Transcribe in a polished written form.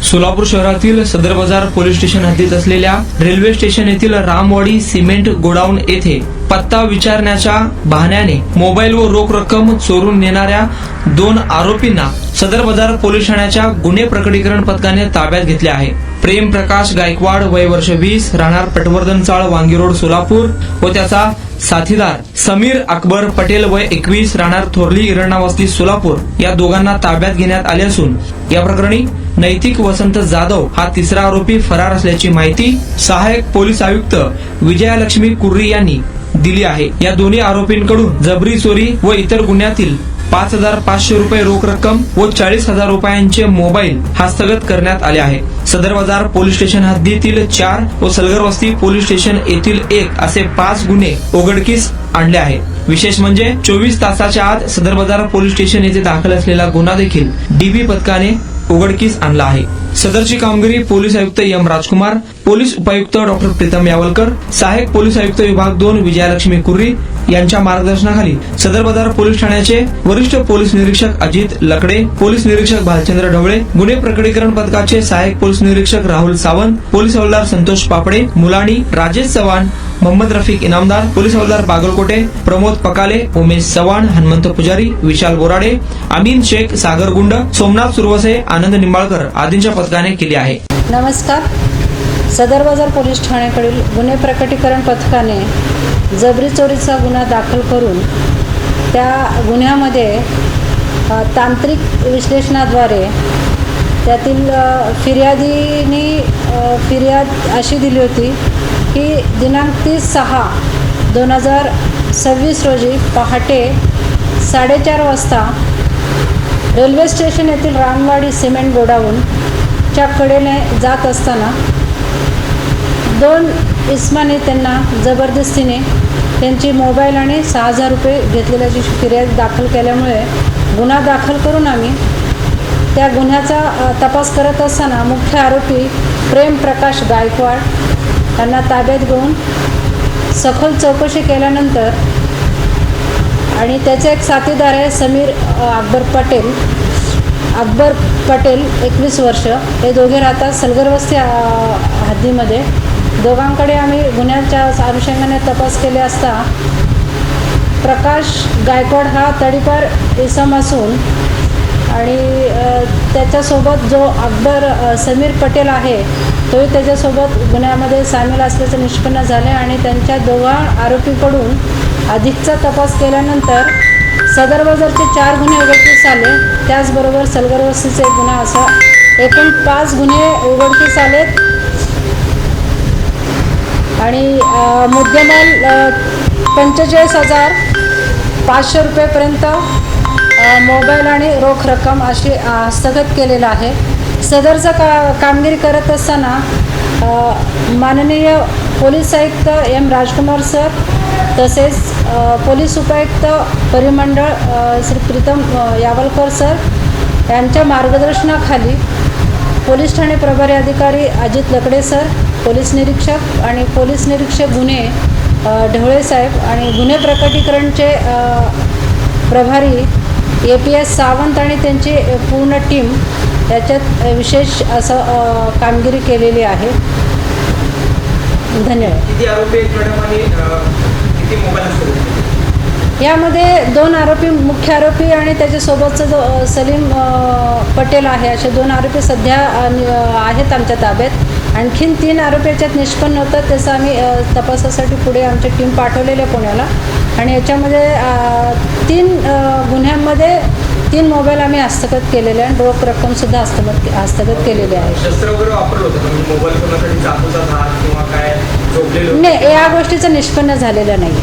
सोलापूर शहरातील सदर बाजार पोलीस स्टेशन हद्दीत असलेल्या रेल्वे स्टेशन येथील रामवाडी सिमेंट गोडाऊन येथे पत्ता विचारण्याच्या बहाण्याने मोबाईल व रोख रक्कम चोरून नेणाऱ्या 2 आरोपींना सदर बाजार पोलीस ठाण्याच्या गुन्हे प्रकटीकरण पथकाने ताब्यात घेतले आहे। प्रेम प्रकाश गायकवाड वय वर्ष 20 राहणार पटवर्धन चाळ वांगी रोड सोलापूर व त्याचा साथीदार समीर अकबर पटेल वय 21 राहणार थोरली इरणा वस्ती सोलापूर या दोघांना ताब्यात घेण्यात आले असून या प्रकरणी नैतिक वसंत जाधव हा तिसरा आरोपी फरार असल्याची माहिती सहाय्यक पोलीस आयुक्त विजयालक्ष्मी कुर्री यांनी दिली आहे। या दोन्ही आरोपींकडून जबरी चोरी व इतर गुन्ह्यातील 5,500 रुपये रोख रक्कम व 40,000 रुपयांचे मोबाईल हस्तगत करण्यात आले आहे। सदर बाजार पोलीस स्टेशन हद्दीतील 4 व सलगर वस्ती पोलीस स्टेशन येथील 1 असे 5 गुन्हे उघडकीस आणले आहे। विशेष म्हणजे 24 तासाच्या आत सदर बाजार पोलीस स्टेशन येथे दाखल असलेला गुन्हा देखील डीबी पथकाने उघडकीस आणला आहे। सदरची कामगिरी पोलीस आयुक्त एम राजकुमार, पोलीस उपायुक्त डॉक्टर प्रीतम यावलकर, सहाय्यक पोलीस आयुक्त विभाग 2 विजयालक्ष्मी कुर्री यांच्या मार्गदर्शनाखाली सदर बाजार पोलीस ठाण्याचे वरिष्ठ पोलीस निरीक्षक अजित लकडे, पोलीस निरीक्षक भालचंद्र ढवळे, गुन्हे प्रकटीकरण पथकाचे सहाय्यक पोलीस निरीक्षक राहुल सावंत, पोलीस हवालदार संतोष पापडे, मुलाणी, राजेश चव्हाण, मोहम्मद रफिक इनामदार, पोलीस हवालदार बागलकोटे, प्रमोद पकाले, उमेश चव्हाण, हनुमंत पुजारी, विशाल बोराडे, अमीन शेख, सागर गुंड, सोमनाथ सुरवसे, आनंद निंबाळकर आदींच्या पथकाने केली आहे। नमस्कार। सदर बाजार पोलीस ठाण्याकडील गुन्हे प्रकटीकरण पथकाने जबरी चोरीचा गुन्हा दाखल करून त्या गुन्ह्यामध्ये तांत्रिक विश्लेषणाद्वारे त्यातील फिर्यादीने फिर्याद अशी दिली होती की दिनांक 30/6/2026 रोजी पहाटे 4:30 वाजता रेल्वे स्टेशन येथील रामवाडी सिमेंट गोडाऊनच्या कडेने जात असताना 2 इसमाने त्यांना जबरदस्तीने त्यांची मोबाईल आणि 6,000 रुपये घेतलेल्याची फिर्याद दाखल केल्यामुळे गुन्हा दाखल करून आम्ही त्या गुन्ह्याचा तपास करत असताना मुख्य आरोपी प्रेम प्रकाश गायकवाड यांना ताब्यात घेऊन सखोल चौकशी केल्यानंतर आणि त्याचे एक साथीदार आहे समीर अकबर पटेल 21 वर्ष, हे दोघे राहतात सलगरवस्ती हद्दीमध्ये। दोघांकडे आम्ही गुन्ह्याच्या अनुषंगाने तपास केले असता प्रकाश गायकवाड हा तडीपार इसम असून आणि त्याच्यासोबत जो समीर पटेल आहे तोही त्याच्यासोबत गुन्ह्यामध्ये सामील असल्याचं निष्पन्न झाले आणि त्यांच्या दोघा आरोपीकडून अधिकचा तपास केल्यानंतर सदर बाजारचे 4 गुन्हे उघडकीस आले। त्याचबरोबर सलगर वस्तीचा एक गुन्हा असा एकूण 5 गुन्हे उघडकीस आलेत आणि मुद्देमाल 45,500 रुपयेपर्यंत मोबाईल आणि रोख रक्कम अशी हस्तगत केलेला आहे। सदरचा कामगिरी करत असताना माननीय पोलीस आयुक्त एम राजकुमार सर तसेच पोलीस उपायुक्त परिमंडळ श्री प्रीतम यावलकर सर यांच्या मार्गदर्शनाखाली पोलीस ठाणे प्रभारी अधिकारी अजित लकडे सर, पोलीस निरीक्षक आणि पोलीस निरीक्षक गुन्हे ढवळे साहेब आणि गुन्हे प्रकटीकरणचे प्रभारी APS सावंत आणि त्यांची पूर्ण टीम याच्यात विशेष असं कामगिरी केलेली आहे। धन्यवाद। किती आरोपी किती मोबाईल यामध्ये 2 आरोपी मुख्य आरोपी आणि त्याच्यासोबतचा जो सलीम पटेल आहे असे 2 आरोपी सध्या आहेत आमच्या ताब्यात। आणखीन 3 आरोपी याच्यात निष्पन्न होतात, त्याचं आम्ही तपासासाठी पुढे आमची टीम पाठवलेली आहे पुण्याला आणि याच्यामध्ये 3 गुन्ह्यांमध्ये 3 मोबाईल आम्ही हस्तगत केलेले आहे आणि रोख रक्कमसुद्धा हस्तगत केलेली आहे। शस्त्र वगैरे वापरलं होतं मोबाईल फोनसाठी चाकूचा धार किंवा काय झोपलेलं नाही, या गोष्टीचं निष्पन्न झालेलं नाही।